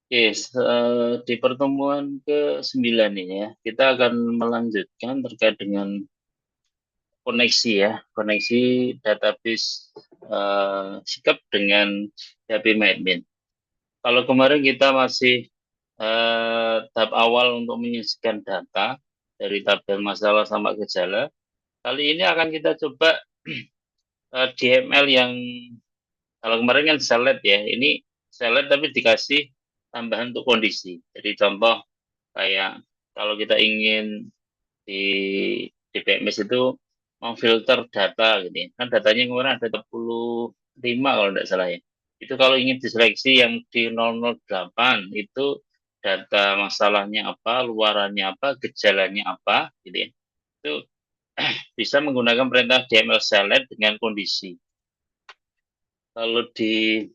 Oke, di pertemuan ke-9 ini ya, kita akan melanjutkan terkait dengan koneksi ya, koneksi database sikap dengan PHP MyAdmin. Kalau kemarin kita masih tahap awal untuk menyisikan data dari tabel masalah sama gejala, kali ini akan kita coba DML yang kalau kemarin kan select ya, ini select tapi dikasih tambahan untuk kondisi. Jadi contoh kayak kalau kita ingin di DPMS itu memfilter data gitu ya. Kan datanya kemarin ada 35 kalau tidak salah ya. Itu kalau ingin diseleksi yang di 008 itu data masalahnya apa, luarannya apa, gejalanya apa gitu ya. Itu bisa menggunakan perintah DML select dengan kondisi. Kalau di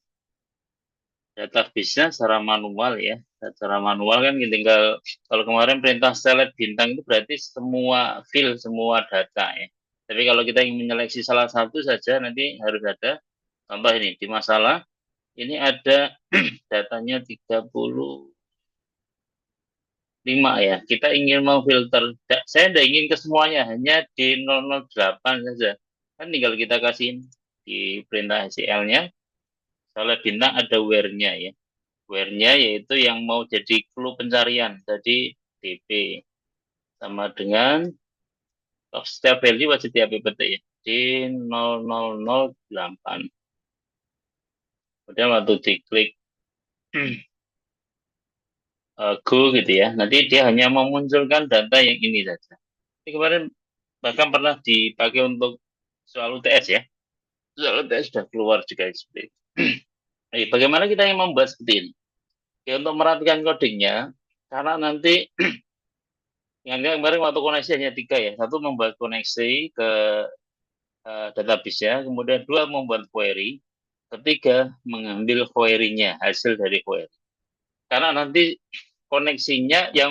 database-nya secara manual ya. Secara manual kan tinggal kalau kemarin perintah select bintang itu berarti semua field, semua data ya. Tapi kalau kita ingin menyeleksi salah satu saja nanti harus ada contoh ini di masalah ini ada datanya 35 ya. Kita ingin memfilter, saya tidak ingin ke semuanya, hanya di 008 saja. Kan tinggal kita kasih di perintah SQL-nya, salah bintang ada where-nya ya. Where-nya yaitu yang mau jadi clue pencarian. Jadi DP sama dengan setiap value wajib diambil ya. Di 0008. Kemudian waktu diklik go gitu ya, nanti dia hanya memunculkan data yang ini saja. Ini kemarin bahkan pernah dipakai untuk soal UTS ya. Soal UTS sudah keluar juga seperti itu. Bagaimana kita yang membuat seperti ini? Ya, untuk merapikan codingnya, karena nanti yang kemarin waktu koneksi hanya 3 ya. Satu membuat koneksi ke database ya, kemudian 2 membuat query, ketiga mengambil query-nya, hasil dari query. Karena nanti koneksinya yang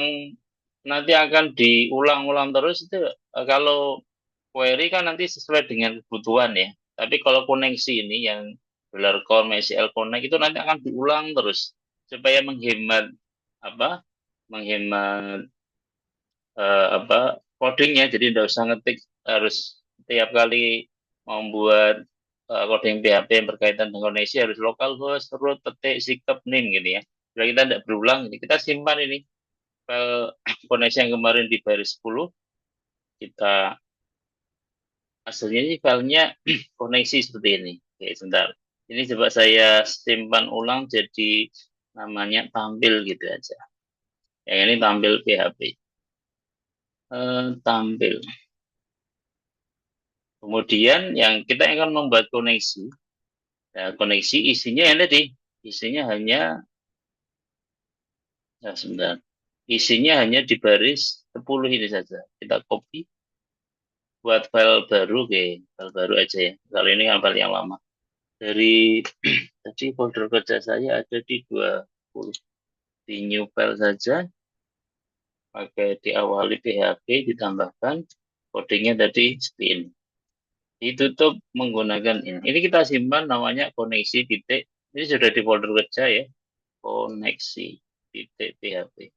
nanti akan diulang-ulang terus itu kalau query kan nanti sesuai dengan kebutuhan ya. Tapi kalau koneksi ini yang $core MySQL Connect itu nanti akan diulang terus supaya menghemat apa? Menghemat codingnya jadi tidak usah ngetik harus tiap kali membuat coding PHP yang berkaitan dengan koneksi harus localhost root petik sikap name gitu ya. Bila kita tidak berulang ini kita simpan ini file koneksi yang kemarin di baris 10 kita hasilnya ini filenya koneksi seperti ini. Oke, sebentar. Ini coba saya simpan ulang jadi namanya tampil gitu aja. Yang ini tampil PHP. Tampil. Kemudian yang kita akan membuat koneksi. Nah, koneksi isinya yang tadi. Isinya hanya, ya sebentar. Isinya hanya di baris 10 ini saja. Kita copy. Buat file baru, oke. File baru aja ya. Kalau ini kan file yang lama. Dari tadi folder kerja saya ada di 20. Di new file saja. Pakai diawali PHP, ditambahkan. Codingnya tadi seperti ini. Ditutup menggunakan ini. Ini kita simpan namanya koneksi titik. Ini sudah di folder kerja ya. Koneksi titik PHP.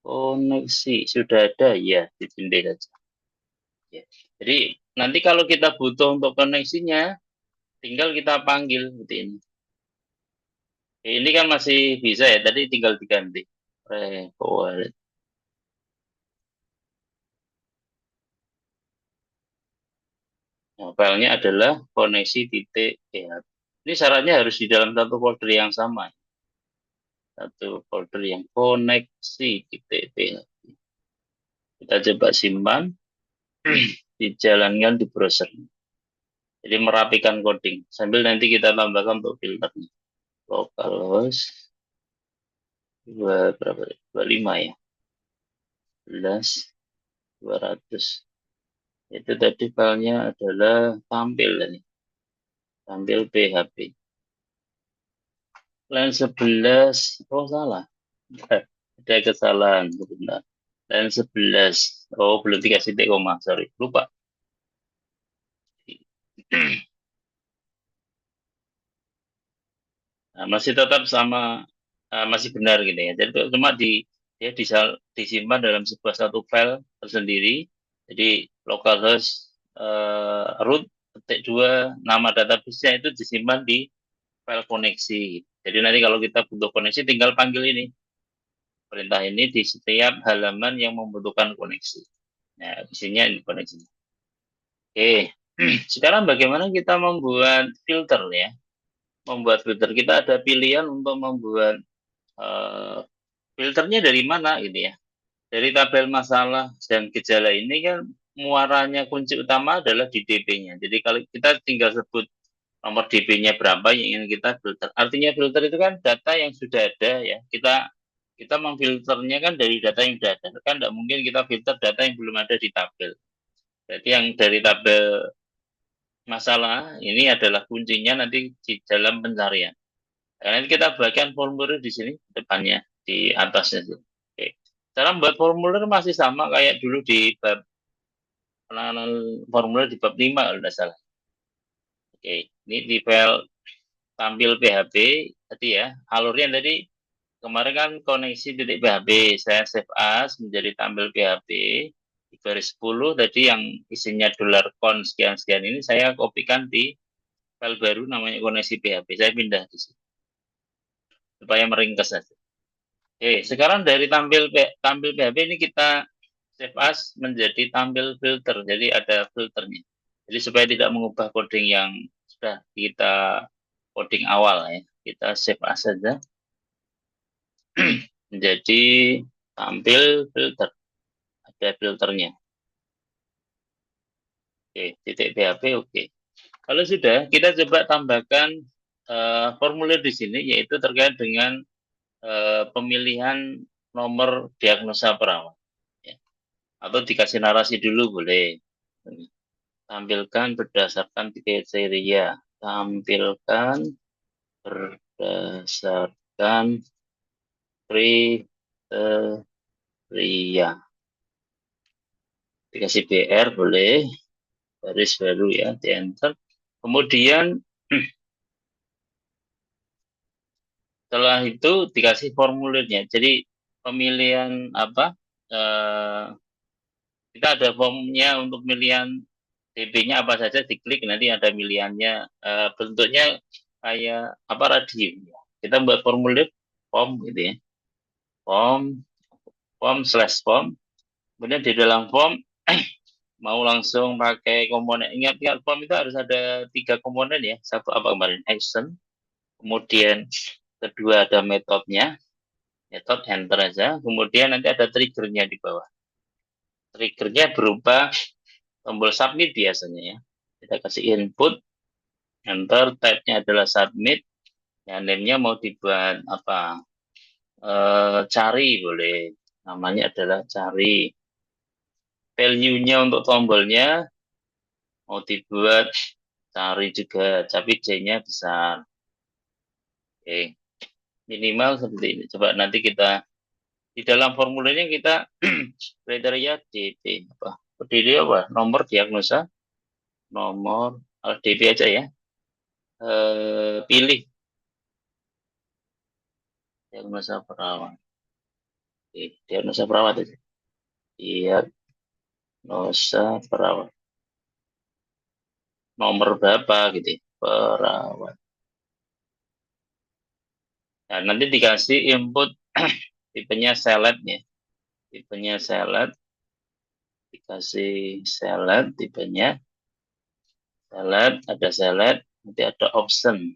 Koneksi sudah ada ya, ditindih saja. Ya. Jadi nanti kalau kita butuh untuk koneksinya, tinggal kita panggil seperti ini. Ini kan masih bisa ya, tadi tinggal diganti. Forward. Nah, filenya adalah koneksi titik PHP. Ini syaratnya harus di dalam satu folder yang sama. Satu folder yang koneksi titik PHP. Kita coba simpan, dijalankan di browser. Jadi merapikan coding. Sambil nanti kita tambahkan untuk filternya. Localhost berapa? 25 ya. 11 200. Itu tadi filenya adalah tampil ini. Tampil PHP. Line 11, oh salah. Ada kesalahan sebentar. Line 11. Oh, belum dikasih titik koma, sorry. Lupa. Nah, masih tetap sama, masih benar gitu ya. Jadi itu cuma dia disimpan dalam sebuah satu file tersendiri. Jadi localhost root ketik dua nama database-nya itu disimpan di file koneksi. Jadi nanti kalau kita butuh koneksi tinggal panggil ini perintah ini di setiap halaman yang membutuhkan koneksi. Nah, isinya ini koneksi. Oke, sekarang bagaimana kita membuat filter ya? Membuat filter kita ada pilihan untuk membuat eh, filternya dari mana gitu ya. Dari tabel masalah dan gejala ini kan muaranya kunci utama adalah di DP-nya. Jadi kalau kita tinggal sebut nomor DP-nya berapa yang ingin kita filter. Artinya filter itu kan data yang sudah ada ya. Kita memfilternya kan dari data yang sudah ada. Kan tidak mungkin kita filter data yang belum ada di tabel. Jadi yang dari tabel masalah ini adalah kuncinya nanti di dalam pencarian. Nah, nanti kita bagian formulir di sini depannya di atasnya tuh. Oke. Cara membuat formulir masih sama kayak dulu di bab penanganan formulir di bab 5 kalau tidak salah. Oke, ini di file tampil PHP tadi ya. Alurnya tadi kemarin kan koneksi titik PHP, saya save as menjadi tampil PHP di garis 10 tadi yang isinya $con sekian-sekian ini saya kopikan di file baru namanya koneksi PHP. Saya pindah di sini supaya meringkas saja. Oke, sekarang dari tampil PHP ini kita save as menjadi tampil filter. Jadi ada filternya. Jadi supaya tidak mengubah coding yang sudah kita coding awal ya. Kita save as saja menjadi tampil filter. Ada filternya. Oke, titik PHP oke. Kalau sudah, kita coba tambahkan formulir di sini yaitu terkait dengan pemilihan nomor diagnosa perawat. Ya. Atau dikasih narasi dulu boleh. Tampilkan berdasarkan kriteria. Tampilkan berdasarkan kriteria. Dikasih BR boleh. Baris baru ya, di enter. Kemudian setelah itu dikasih formulirnya. Jadi pemilihan apa? Eh, kita ada formnya untuk pemilihan DP-nya apa saja diklik nanti ada pilihannya bentuknya kayak apa radius. Kita buat formulir form gitu ya. Form form/form. Kemudian di dalam form mau langsung pakai komponen. Ingat form itu harus ada 3 komponen ya. Satu apa kemarin? Action. Kemudian kedua ada metodenya. Metode enter aja. Kemudian nanti ada triggernya di bawah. Triggernya berupa tombol submit biasanya ya. Kita kasih input, enter, type-nya adalah submit. Ya, name-nya mau dibuat apa? Cari boleh. Namanya adalah cari. Value-nya untuk tombolnya mau dibuat cari juga, tapi J-nya besar. Oke. Minimal seperti ini. Coba nanti kita di dalam formulirnya kita kriteria DP apa? Kriteria apa? Nomor diagnosa, nomor DP aja ya. Pilih diagnosa perawat. Oke, diagnosa perawat aja. Diagnosa perawat. Nomor berapa gitu ya, perawat. Nah, nanti dikasih input tipenya select ya. Tipenya select. Dikasih select tipenya. Select, ada select. Nanti ada option.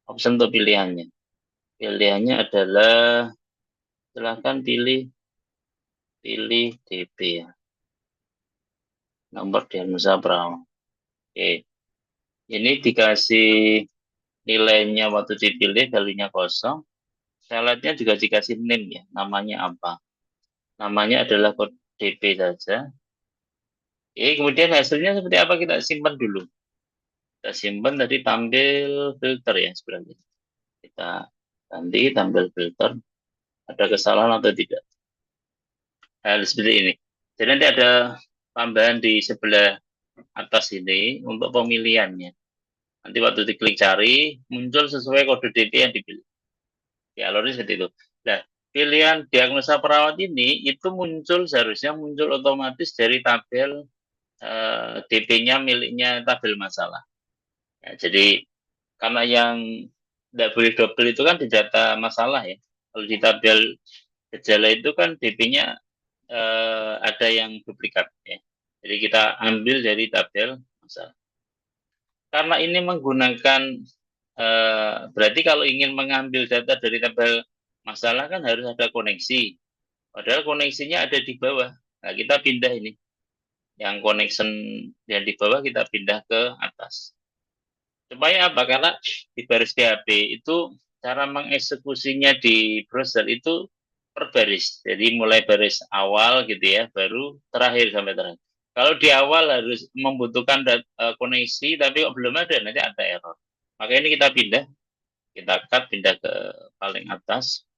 Option untuk pilihannya. Pilihannya adalah silahkan pilih DP ya. Nomor diagnosa perawat. Oke. Ini dikasih nilainya waktu dipilih, value-nya kosong. Selectnya juga dikasih name ya. Namanya apa? Namanya adalah kode DP saja. Oke, kemudian hasilnya seperti apa kita simpan dulu. Kita simpan tadi tampil filter ya sebenarnya. Kita ganti tampil filter. Ada kesalahan atau tidak? Hal seperti ini. Jadi nanti ada tambahan di sebelah atas ini untuk pemilihannya. Nanti waktu diklik cari, muncul sesuai kode DP yang dipilih. Ya, alurnya seperti itu. Nah, pilihan diagnosa perawat ini itu seharusnya muncul otomatis dari tabel DP-nya miliknya tabel masalah. Ya, jadi karena yang tidak boleh double itu kan di data masalah ya. Kalau di tabel gejala itu kan DP-nya ada yang duplikat ya. Jadi kita ambil dari tabel masalah. Karena ini menggunakan berarti kalau ingin mengambil data dari tabel masalah kan harus ada koneksi. Padahal koneksinya ada di bawah. Nah, kita pindah ini. Yang connection yang di bawah kita pindah ke atas. Supaya apa? Karena di baris PHP itu cara mengeksekusinya di browser itu per baris. Jadi mulai baris awal gitu ya, baru terakhir sampai terakhir. Kalau di awal harus membutuhkan koneksi, tapi kok belum ada, nanti ada error. Maka ini kita pindah ke paling atas.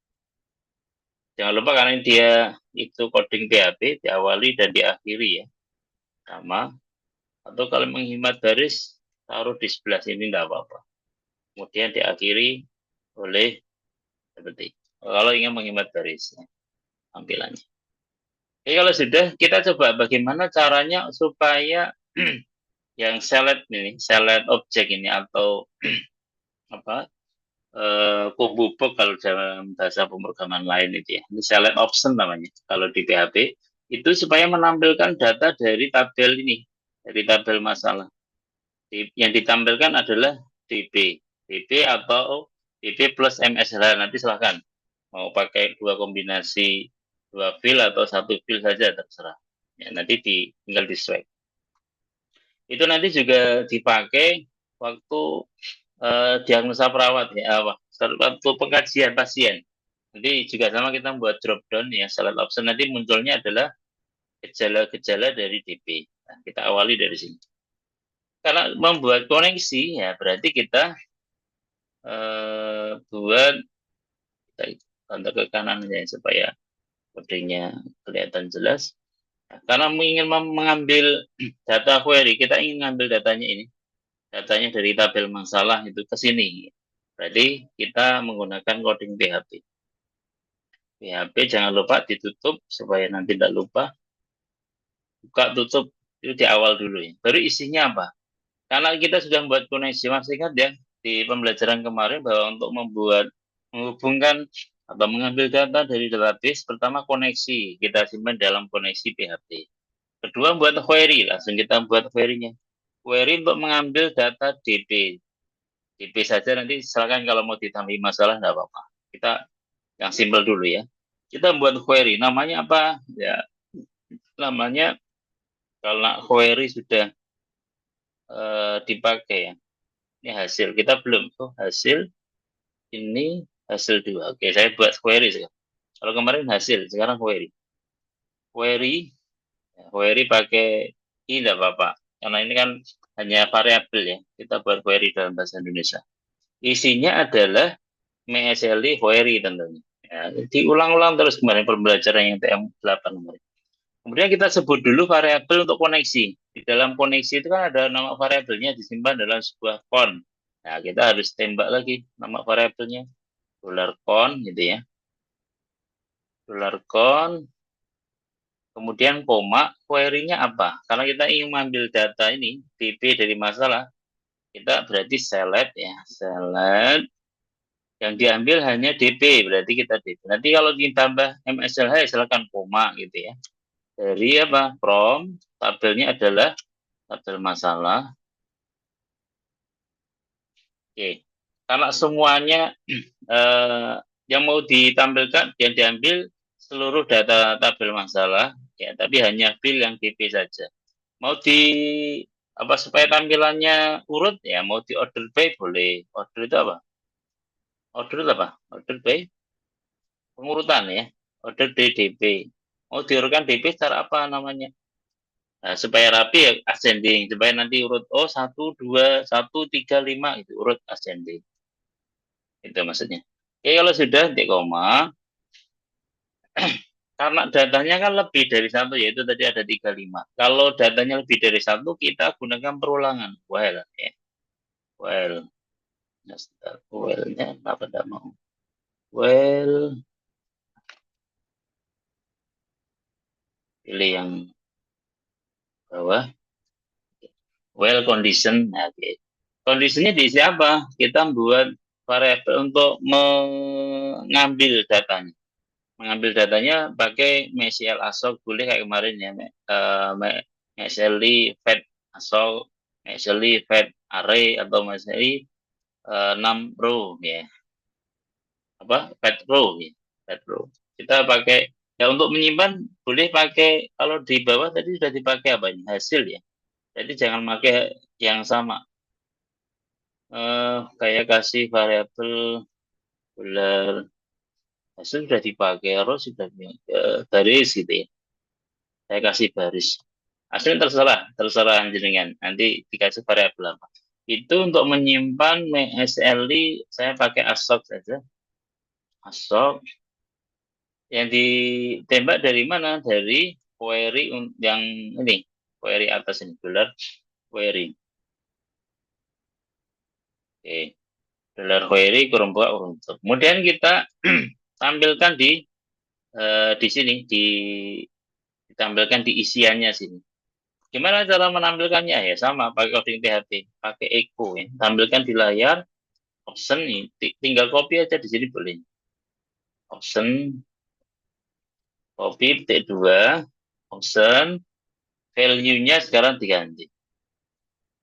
Jangan lupa karena dia itu coding PHP, diawali dan diakhiri ya. Sama. Atau kalau menghemat baris, taruh di sebelah sini tidak apa-apa. Kemudian diakhiri oleh seperti itu. Kalau ingin menghemat baris ya, tampilannya. Oke, kalau sudah, kita coba bagaimana caranya supaya yang select objek ini atau apa combo box kalau dalam bahasa pemrograman lain itu ya. Ini select option namanya kalau di PHP itu supaya menampilkan data dari tabel ini, dari tabel masalah. Yang ditampilkan adalah DP atau DP plus MSH. Nanti silahkan mau pakai dua file atau satu file saja terserah. Ya, nanti tinggal di swag. Itu nanti juga dipakai waktu diagnosa perawat ya, waktu pengkajian pasien. Nanti juga sama kita membuat drop down ya, select option nanti munculnya adalah gejala-gejala dari DP. Nah, kita awali dari sini. Karena membuat koneksi ya berarti kita buat kita tanda ke kanan ya supaya kodenya kelihatan jelas. Nah, karena ingin mengambil data query, kita ingin mengambil datanya ini, datanya dari tabel masalah itu ke sini. Berarti kita menggunakan coding PHP. PHP jangan lupa ditutup supaya nanti tidak lupa. Buka tutup itu di awal dulu ya. Baru isinya apa? Karena kita sudah membuat koneksi, masih ingat ya di pembelajaran kemarin bahwa untuk menghubungkan atau mengambil data dari database, pertama koneksi, kita simpan dalam koneksi PHP. Kedua, buat query, langsung kita buat query-nya. Query untuk mengambil data DP. DP saja nanti silakan kalau mau ditambahin masalah, nggak apa-apa. Kita yang simple dulu ya. Kita buat query, namanya apa? Ya, namanya kalau query sudah dipakai ya. Ini hasil, kita belum. Oh, hasil, ini hasil 2. Oke, saya buat query sekarang. Kalau kemarin hasil, sekarang query. Query pakai i tidak apa-apa. Karena ini kan hanya variabel ya. Kita buat query dalam bahasa Indonesia. Isinya adalah MSLI query tentunya. Ya, diulang-ulang terus kemarin pembelajaran yang TM8 kemarin. Kemudian kita sebut dulu variabel untuk koneksi. Di dalam koneksi itu kan ada nama variabelnya disimpan dalam sebuah con. Nah, kita harus tembak lagi nama variabelnya. $con gitu ya. $con. Kemudian koma, query-nya apa? Karena kita ingin mengambil data ini, DP dari masalah, kita berarti select ya. Select. Yang diambil hanya DP, berarti kita DP. Nanti kalau ditambah MSLH, silakan koma gitu ya. Dari apa? From, tabelnya adalah tabel masalah. Oke. Karena semuanya yang mau ditampilkan, yang diambil seluruh data tabel masalah, ya, tapi hanya file yang DP saja. Mau di apa supaya tampilannya urut ya, mau di order by boleh. Order itu apa? Order itu apa? Order by pengurutan ya. Order by DP. Mau diurutkan DP secara apa namanya? Nah, supaya rapi ya ascending, supaya nanti urut 1 2 1 3 5 itu urut ascending. Itu maksudnya. Oke, kalau sudah di koma, karena datanya kan lebih dari satu, yaitu tadi ada 35. Kalau datanya lebih dari satu, kita gunakan perulangan. Well, ya. Well, well-nya apa tidak mau? Well, pilih yang bawah. Well condition. Nah, oke. Kondisinya diisi apa? Kita buat variabel untuk mengambil datanya. Mengambil datanya pakai MySQL assoc boleh kayak kemarin ya. MySQL fetch assoc, MySQL fetch array atau MySQL 6 row ya. Apa? Fetch row ya. Fetch row. Kita pakai ya untuk menyimpan boleh pakai kalau di bawah tadi sudah dipakai apa ini? Hasil ya. Jadi jangan pakai yang sama. Kayak kasih variabel bulan hasil sudah dipakai, row sudah baris gitu ya. Saya kasih baris. Hasilnya terserah jenengan. Nanti dikasih variabel apa. Itu untuk menyimpan MySQL saya pakai assoc saja. Assoc yang ditembak dari mana? Dari query yang ini, query atas ini, dollar query. Oke. Dollar query kurung buka kurung tutup. Kemudian kita tampilkan di sini ditampilkan di isiannya sini. Gimana cara menampilkannya ya sama pakai coding PHP, pakai echo ya. Tampilkan di layar option ini, tinggal copy aja di sini boleh. Option copy T2 option value-nya sekarang diganti.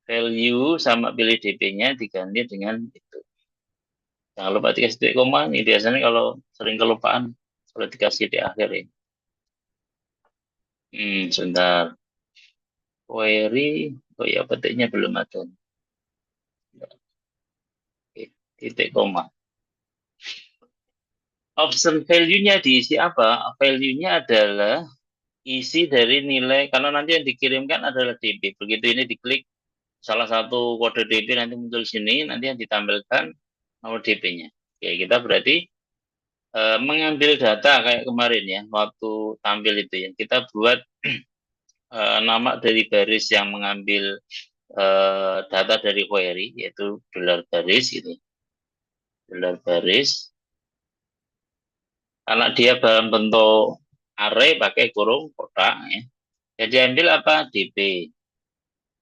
Value sama pilih DP-nya diganti dengan itu. Jangan lupa dikasih titik koma. Ini biasanya kalau sering kelupaan kalau dikasih di akhir ini. Sebentar. Query, oh ya petiknya belum ada. Oke, titik koma. Option value-nya diisi apa? Value-nya adalah isi dari nilai, karena nanti yang dikirimkan adalah DP. Begitu ini diklik salah satu kode DP nanti muncul sini, nanti yang ditampilkan nomor DP-nya. Oke, kita berarti mengambil data kayak kemarin ya, waktu tampil itu ya. Kita buat nama dari baris yang mengambil data dari query, yaitu dollar baris gitu. Dollar baris. Karena dia dalam bentuk array pakai kurung kotak ya. Jadi ambil apa? DP.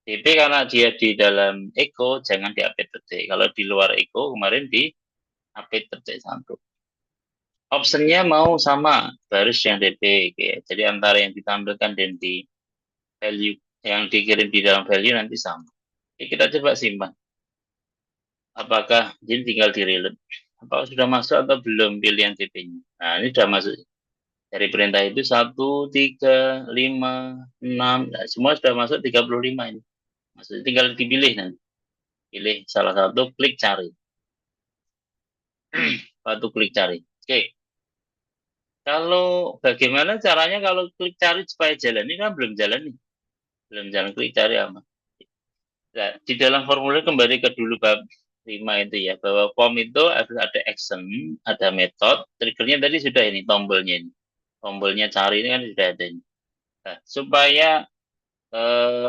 DP karena dia di dalam echo jangan di-update detik. Kalau di luar echo kemarin di-update detik satu. Optionnya mau sama baris yang DP. Ya. Jadi antara yang ditampilkan dan di value yang dikirim di dalam value nanti sama. Oke, kita coba simpan. Apakah ini tinggal di reload? Apakah sudah masuk atau belum pilihan DP-nya? Nah, ini sudah masuk. Dari perintah itu 1, 3, 5, 6. Nah, semua sudah masuk 35 ini. Maksudnya tinggal dipilih nanti. Pilih salah satu, klik cari. Satu klik cari. Oke. Kalau bagaimana caranya kalau klik cari supaya jalan? Ini kan belum jalan nih. Belum jalan, klik cari apa? Nah, di dalam formulir kembali ke dulu bab 5 itu ya. Bahwa form itu harus ada action, ada method. Triggernya tadi sudah ini, tombolnya ini. Tombolnya cari ini kan sudah ada ini. Nah, supaya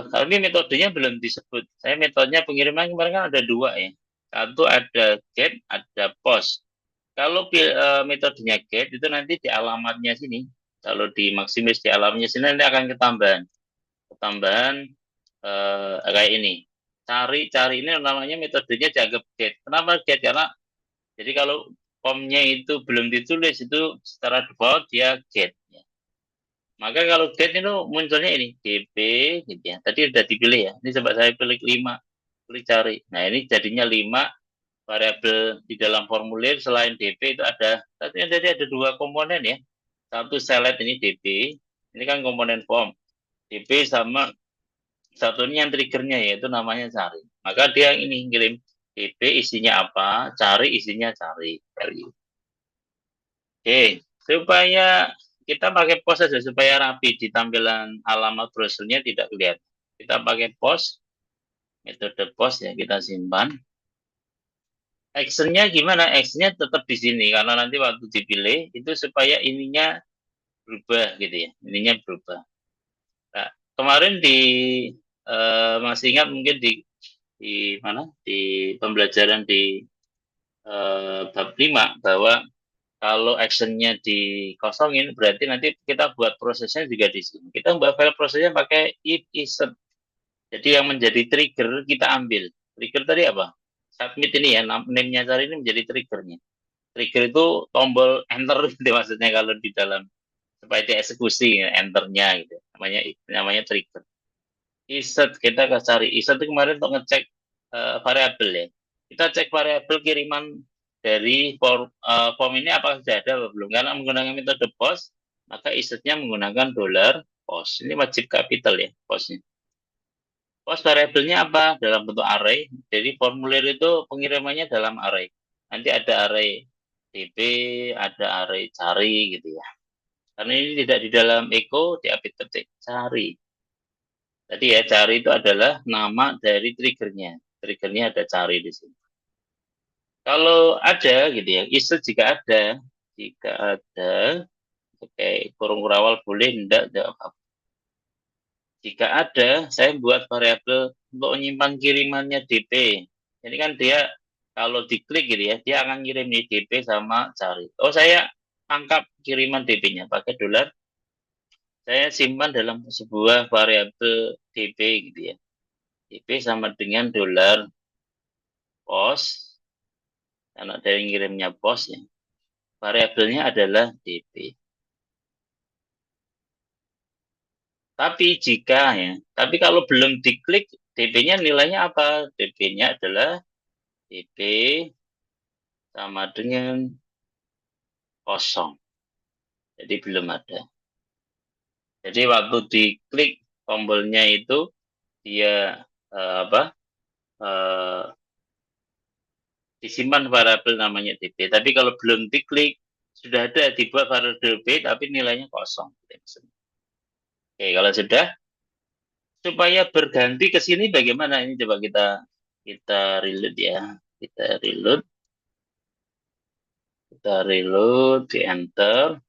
kalau ini metodenya belum disebut. Saya metodenya pengiriman kemarin kan ada dua ya. Satu ada get, ada post. Kalau metodenya get itu nanti di alamatnya sini. Kalau di maksimis di alamatnya sini nanti akan ketambahan. Ketambahan kayak ini. Cari ini namanya metodenya dianggap get. Kenapa get? Karena jadi kalau formnya itu belum ditulis itu secara default dia get. Maka kalau get itu munculnya ini DP gitu ya. Tadi sudah dipilih ya. Ini coba saya pilih 5, klik cari. Nah, ini jadinya 5 variabel di dalam formulir selain DP itu ada jadi ada dua komponen ya. Satu select ini DP, ini kan komponen form. DP sama satunya yang triggernya yaitu namanya cari. Maka dia ini kirim DP isinya apa, cari isinya cari value. Oke, supaya kita pakai post saja supaya rapi di tampilan alamat browsernya tidak kelihatan. Kita pakai post, metode post ya kita simpan. Actionnya gimana? Actionnya tetap di sini karena nanti waktu dipilih itu supaya ininya berubah gitu ya, ininya berubah. Nah, kemarin masih ingat mungkin di di mana di pembelajaran di bab 5 bahwa kalau actionnya dikosongin berarti nanti kita buat prosesnya juga di sini. Kita buat file prosesnya pakai if isn't. Jadi yang menjadi trigger kita ambil. Trigger tadi apa? Submit ini ya, name-nya cari ini menjadi triggernya. Trigger itu tombol enter gitu maksudnya kalau di dalam supaya dieksekusi ya, enternya gitu. Namanya trigger. Isn't kita cari. Isn't itu kemarin untuk ngecek variabel ya. Kita cek variabel kiriman dari form ini apakah sudah ada atau belum. Karena menggunakan metode post, maka isn't-nya menggunakan $post. Ini wajib kapital ya, postnya. Post variabelnya apa? Dalam bentuk array. Jadi formulir itu pengirimannya dalam array. Nanti ada array db, ada array cari gitu ya. Karena ini tidak di dalam echo, diapit ketik cari. Tadi ya, cari itu adalah nama dari triggernya. Triggernya ada cari di sini. Kalau ada gitu ya, isu jika ada, oke, kurung kurawal boleh, enggak apa-apa. Jika ada, saya buat variabel untuk menyimpan kirimannya DP. Jadi kan dia kalau diklik gitu ya, dia akan kirim nih DP sama cari. Oh, saya angkat kiriman DP-nya pakai $. Saya simpan dalam sebuah variabel DP gitu ya. DP sama dengan $post. Karena dari ngirimnya post ya. Variabelnya adalah DP. Tapi kalau belum diklik, DP-nya nilainya apa? DP-nya adalah DP sama dengan kosong. Jadi belum ada. Jadi waktu diklik tombolnya itu dia disimpan variabel namanya DP. Tapi kalau belum diklik sudah ada dibuat variabel DP tapi nilainya kosong. Oke, kalau sudah supaya berganti ke sini bagaimana? Ini coba kita reload ya. Kita reload, di enter.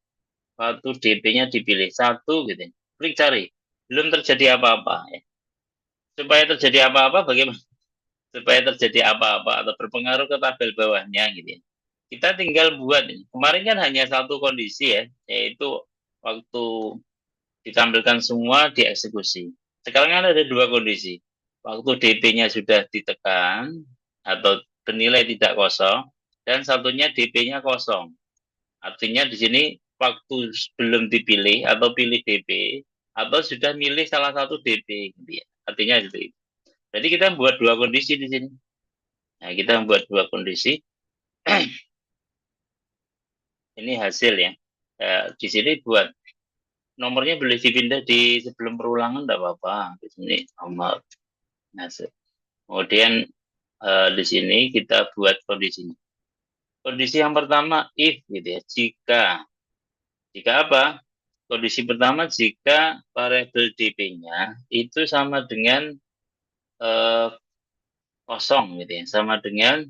Waktu DP-nya dipilih 1 gitu. Klik cari. Belum terjadi apa-apa ya. Supaya terjadi apa-apa bagaimana? Supaya terjadi apa-apa atau berpengaruh ke tabel bawahnya gitu ya. Kita tinggal buat ini. Kemarin kan hanya satu kondisi ya, yaitu waktu ditampilkan semua dieksekusi. Sekarang kan ada 2 kondisi. Waktu DP-nya sudah ditekan atau bernilai tidak kosong dan satunya DP-nya kosong. Artinya di sini waktu belum dipilih atau pilih DP atau sudah milih salah satu DP gitu ya. Artinya itu. Jadi kita buat 2 kondisi di sini. Nah, kita membuat 2 kondisi. Ini hasil ya. Di sini buat nomornya boleh dipindah di sebelum perulangan tidak apa-apa. Di sini nomor hasil. Kemudian di sini kita buat kondisinya. Kondisi yang pertama if gitu ya. Jika apa? Kondisi pertama jika variabel dp-nya itu sama dengan kosong gitu ya, sama dengan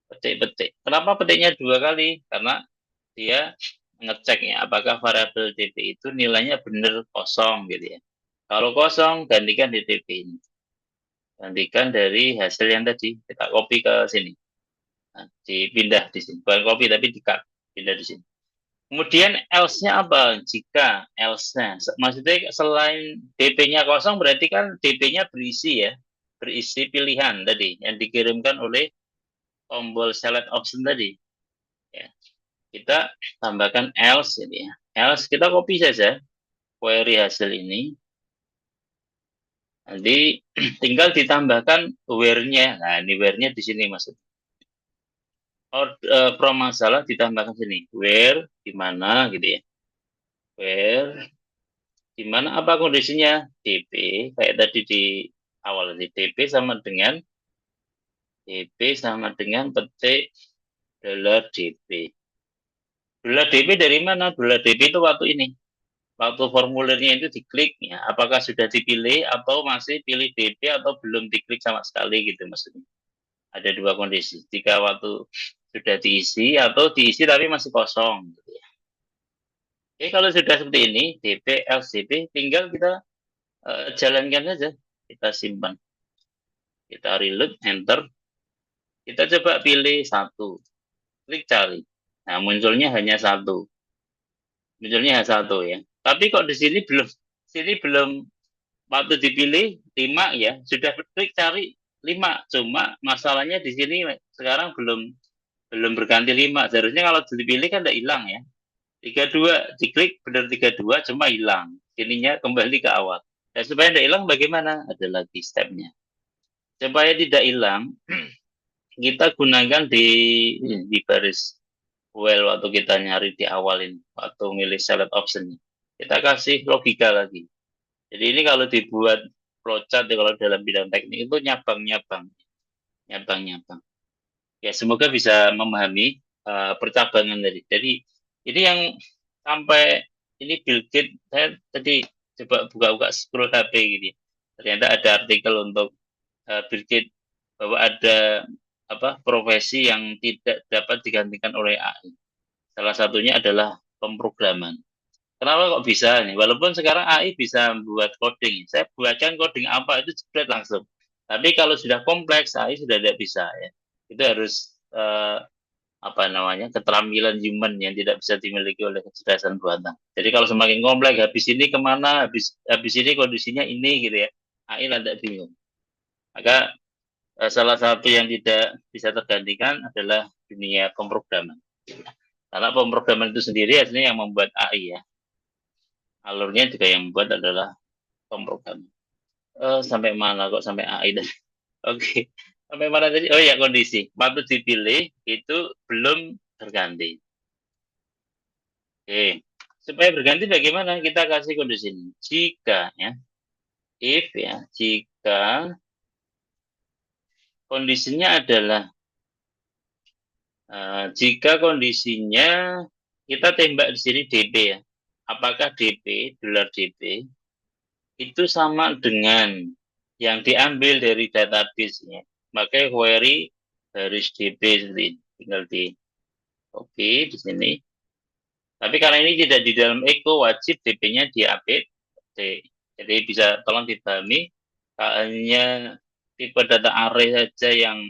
petik-petik. Kenapa petiknya 2 kali? Karena dia ngeceknya apakah variabel dp itu nilainya benar kosong gitu ya. Kalau kosong gantikan di dp ini. Gantikan dari hasil yang tadi kita copy ke sini. Nah, dipindah di sini. Bukan copy tapi di-cut, pindah di sini. Kemudian else-nya apa? Jika else-nya, maksudnya selain DP-nya kosong berarti kan DP-nya berisi ya, berisi pilihan tadi yang dikirimkan oleh tombol select option tadi. Ya. Kita tambahkan else ini ya. Else kita copy saja query hasil ini. Nanti tinggal ditambahkan where-nya. Nah, ini where-nya di sini maksudnya. From masalah ditambahkan sini where di mana gitu ya, where di mana apa kondisinya dp kayak tadi di awal ini dp sama dengan petik $dp. $dp dari mana? $dp itu waktu formulirnya itu diklik ya, apakah sudah dipilih atau masih pilih dp atau belum diklik sama sekali gitu maksudnya. Ada 2 kondisi. Jika waktu sudah diisi atau diisi tapi masih kosong gitu ya. Oke, kalau sudah seperti ini, DP, LCP, tinggal kita jalankan saja. Kita simpan. Kita reload, enter. Kita coba pilih satu. Klik cari. Nah, munculnya hanya satu. Munculnya hanya satu ya. Tapi kok di sini belum waktu dipilih 5 ya, sudah klik cari 5. Cuma masalahnya di sini sekarang belum berganti 5. Seharusnya kalau dipilih kan udah hilang ya. 32 diklik benar 32 cuma hilang. Ininya kembali ke awal. Dan supaya tidak hilang bagaimana? Ada lagi stepnya. Supaya tidak hilang, kita gunakan di baris well waktu kita nyari di awal ini, waktu milih select option. Kita kasih logika lagi. Jadi ini kalau dibuat flowchart ya, kalau dalam bidang teknik itu nyabang-nyabang. Nyabang-nyabang. Ya, semoga bisa memahami percabangan tadi. Jadi ini yang sampai ini Bill Gates, saya tadi coba buka-buka scroll HP gitu. Ternyata ada artikel untuk Bill Gates bahwa ada profesi yang tidak dapat digantikan oleh AI. Salah satunya adalah pemrograman. Kenapa kok bisa nih? Walaupun sekarang AI bisa membuat coding, saya buatkan coding apa itu jebret langsung. Tapi kalau sudah kompleks, AI sudah tidak bisa ya. Itu harus keterampilan human yang tidak bisa dimiliki oleh kecerdasan buatan. Jadi kalau semakin kompleks, habis ini kemana, habis ini kondisinya ini gitu ya, AI nanti bingung. Maka salah satu yang tidak bisa tergantikan adalah dunia pemrograman. Karena pemrograman itu sendiri aslinya yang membuat AI ya. Alurnya juga yang membuat adalah pemrograman. Sampai mana kok sampai AI tadi? Oke. Sampai mana tadi? Oh ya, kondisi. Waktu dipilih itu belum terganti. Oke. Supaya berganti bagaimana? Kita kasih kondisi ini. Jika ya, if ya, jika kondisinya adalah jika kondisinya kita tembak di sini DP ya. Apakah DP, dolar DP itu sama dengan yang diambil dari database-nya. Maka query garis DP ini tinggal di copy di sini. Tapi karena ini tidak di dalam Echo, wajib DP-nya di-update. Jadi bisa tolong dipahami, hanya tipe data array saja yang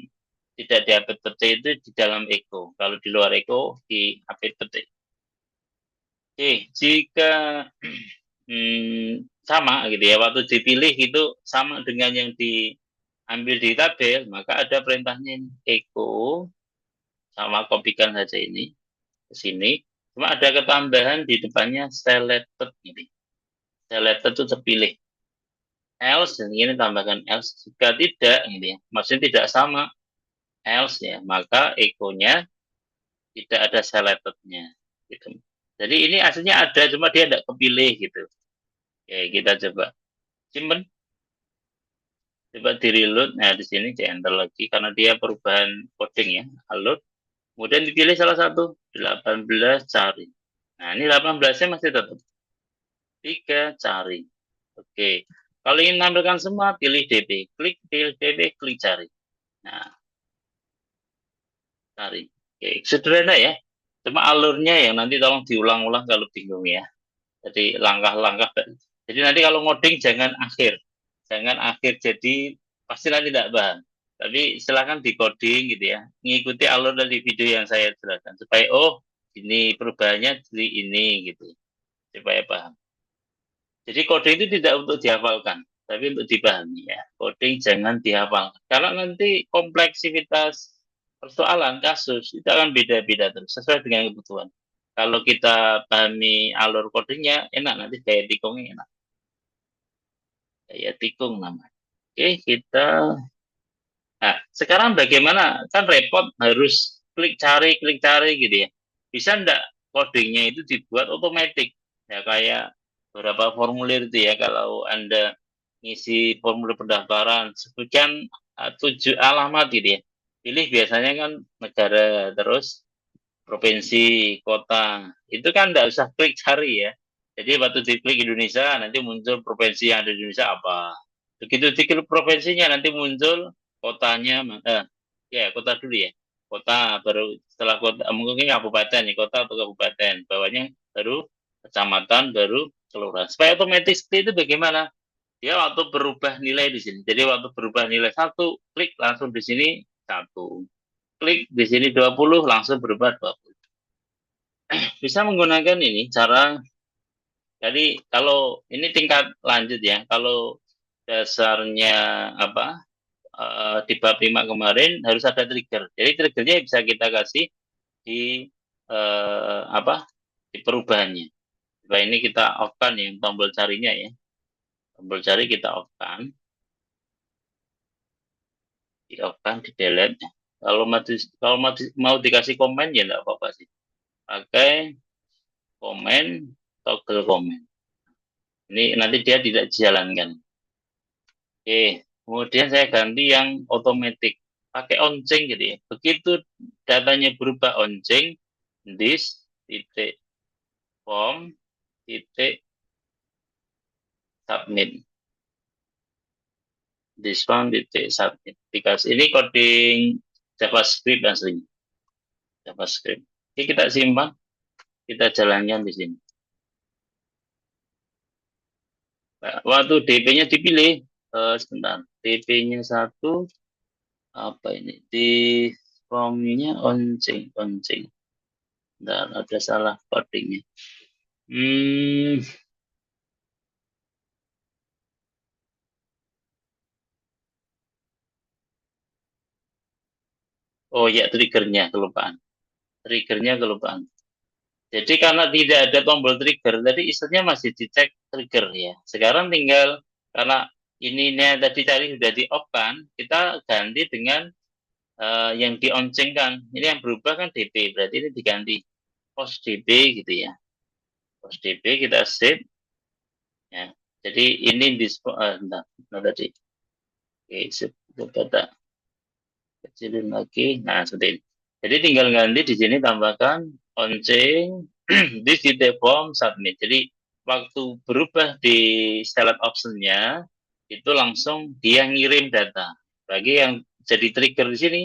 tidak di-update petik itu di dalam Echo. Kalau di luar Echo, di-update petik. Oke, jika sama gitu ya, waktu dipilih itu sama dengan yang diambil di tabel, maka ada perintahnya ini, echo, sama kopikan saja ini ke sini. Cuma ada ketambahan di depannya selected ini. Selected itu terpilih. Else, ini tambahkan else. Jika tidak, ini maksudnya tidak sama else ya, maka echo-nya tidak ada selected-nya. Gitu. Jadi ini aslinya ada, cuma dia tidak kepilih gitu. Oke, kita coba simpen. Coba di reload. Nah, di sini di enter lagi karena dia perubahan coding ya. Load. Kemudian dipilih salah satu. 18 cari. Nah, ini 18-nya masih tetap. 3 cari. Oke. Kalau ingin menampilkan semua, pilih DP. Klik pilih DP, klik cari. Nah, cari. Oke, sederhana ya. Cuma alurnya yang nanti tolong diulang-ulang kalau bingung ya. Jadi langkah-langkah. Jadi nanti kalau ngoding jangan akhir. Jangan akhir, jadi pasti nanti tidak paham. Tapi silakan di coding gitu ya. Mengikuti alur dari video yang saya jelaskan. Supaya, oh ini perubahannya jadi ini gitu. Supaya paham. Jadi coding itu tidak untuk dihafalkan. Tapi untuk dipahami ya. Coding jangan dihafal. Karena nanti kompleksitas persoalan, kasus, itu akan beda-beda terus. Sesuai dengan kebutuhan. Kalau kita pahami alur codingnya, enak. Nanti gaya tikungnya enak. Gaya tikung namanya. Oke, kita. Nah, sekarang bagaimana? Kan repot harus klik cari gitu ya. Bisa enggak codingnya itu dibuat otomatis? Ya kayak beberapa formulir itu ya, kalau Anda ngisi formulir pendaftaran, sebutkan 7 alamat gitu ya. Pilih biasanya kan negara, terus provinsi, kota. Itu kan enggak usah klik cari ya. Jadi waktu diklik Indonesia, nanti muncul provinsi yang ada di Indonesia apa. Begitu diklik provinsinya, nanti muncul kotanya, ya kota dulu ya. Kota, baru setelah kota, mungkin kabupaten ya, kota atau kabupaten. Bawahnya baru kecamatan, baru kelurahan. Supaya otomatis itu bagaimana? dia waktu berubah nilai di sini. Jadi waktu berubah nilai 1, klik langsung di sini 1. Klik di sini 20, langsung berubah 20. Bisa menggunakan ini cara, jadi kalau ini tingkat lanjut ya. Kalau dasarnya apa, di bab 5 kemarin harus ada trigger. Jadi triggernya bisa kita kasih di apa, di perubahannya. Coba ini kita off-kan ya, tombol carinya ya. Tombol cari kita off-kan. Di off-kan, di delete. Kalau mau dikasih komen ya enggak apa-apa sih. Pakai komen, toggle komen. Ini nanti dia tidak dijalankan. Oke, kemudian saya ganti yang otomatis. Pakai onceng gitu ya. Begitu datanya berubah onceng, this titik form titik submit. This form titik submit. Because ini coding JavaScript aslinya. JavaScript. Oke, kita simpan. Kita jalankan di sini. Nah, waktu DP-nya dipilih, sebentar. DP-nya 1, apa ini? Di formnya onceng, onceng. Bentar, ada salah codingnya. Oh ya, triggernya kelupaan. Triggernya kelupaan. Jadi karena tidak ada tombol trigger, tadi istilahnya masih dicek trigger ya. Sekarang tinggal, karena ininya tadi cari sudah di off kan, kita ganti dengan yang dioncengkan. Ini yang berubah kan DP, berarti ini diganti post DP gitu ya. Post DP kita save ya. Jadi ini di nah tadi. Oke, save data kecilin lagi. Nah, seperti ini. Jadi tinggal ganti di sini tambahkan onceng di titik form submit. Jadi waktu berubah di select optionnya itu langsung dia ngirim data. Bagi yang jadi trigger di sini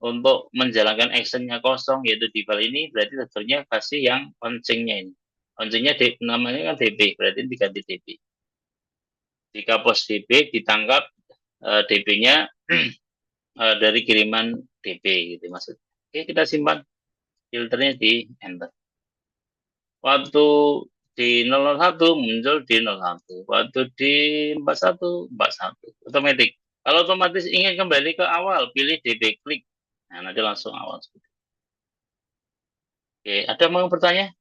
untuk menjalankan actionnya kosong yaitu di file ini berarti triggernya kasih yang oncengnya ini. Oncengnya namanya kan DB berarti diganti DB. Jika post DB ditangkap DB-nya dari kiriman DB gitu maksudnya. Oke, kita simpan filternya di enter. Waktu di 001 muncul di 01. Waktu di 41, 41. Otomatis. Kalau otomatis ingin kembali ke awal, pilih DB klik. Nah, nanti langsung awal. Oke, ada mau bertanya?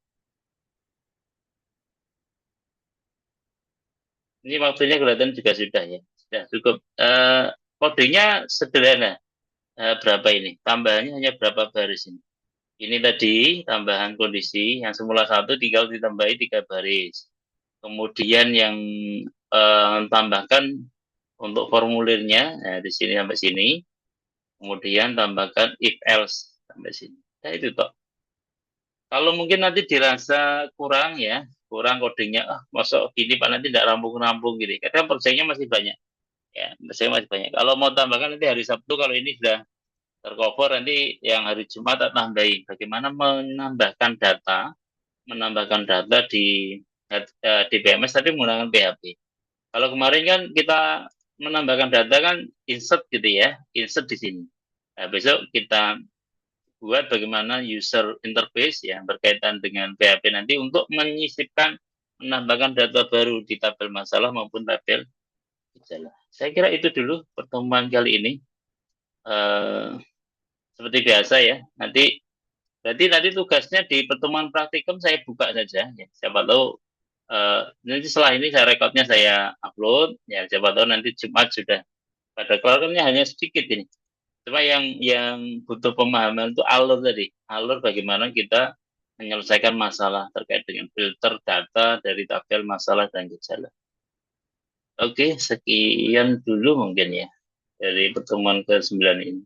Ini waktunya kelihatan juga sudah ya. Sudah cukup. Kodenya sederhana. Berapa ini? Tambahannya hanya berapa baris ini? Ini tadi tambahan kondisi yang semula 1 tinggal ditambahi 3 baris. Kemudian yang tambahkan untuk formulirnya di sini sampai sini. Kemudian tambahkan if else sampai sini. Nah, itu toh. Kalau mungkin nanti dirasa kurang ya, kurang kodenya, masuk gini Pak nanti tidak rampung-rampung gitu. Kadang proyeknya masih banyak. Ya, saya masih banyak. Kalau mau tambahkan nanti hari Sabtu kalau ini sudah tercover nanti yang hari Jumat tak tambahin. Bagaimana menambahkan data di BMS tapi menggunakan PHP. Kalau kemarin kan kita menambahkan data kan insert gitu ya, insert di sini. Nah, besok kita buat bagaimana user interface ya berkaitan dengan PHP nanti untuk menyisipkan menambahkan data baru di tabel masalah maupun tabel gejala. Saya kira itu dulu pertemuan kali ini. Seperti biasa ya, nanti tugasnya di pertemuan praktikum saya buka saja ya. Siapa tahu nanti setelah ini saya rekodnya saya upload ya, siapa tahu nanti Jumat sudah pada keluarnya hanya sedikit ini. Cuma yang butuh pemahaman itu alur tadi, alur bagaimana kita menyelesaikan masalah terkait dengan filter data dari tabel masalah dan gejala. Oke, sekian dulu mungkin ya dari pertemuan ke-9 ini.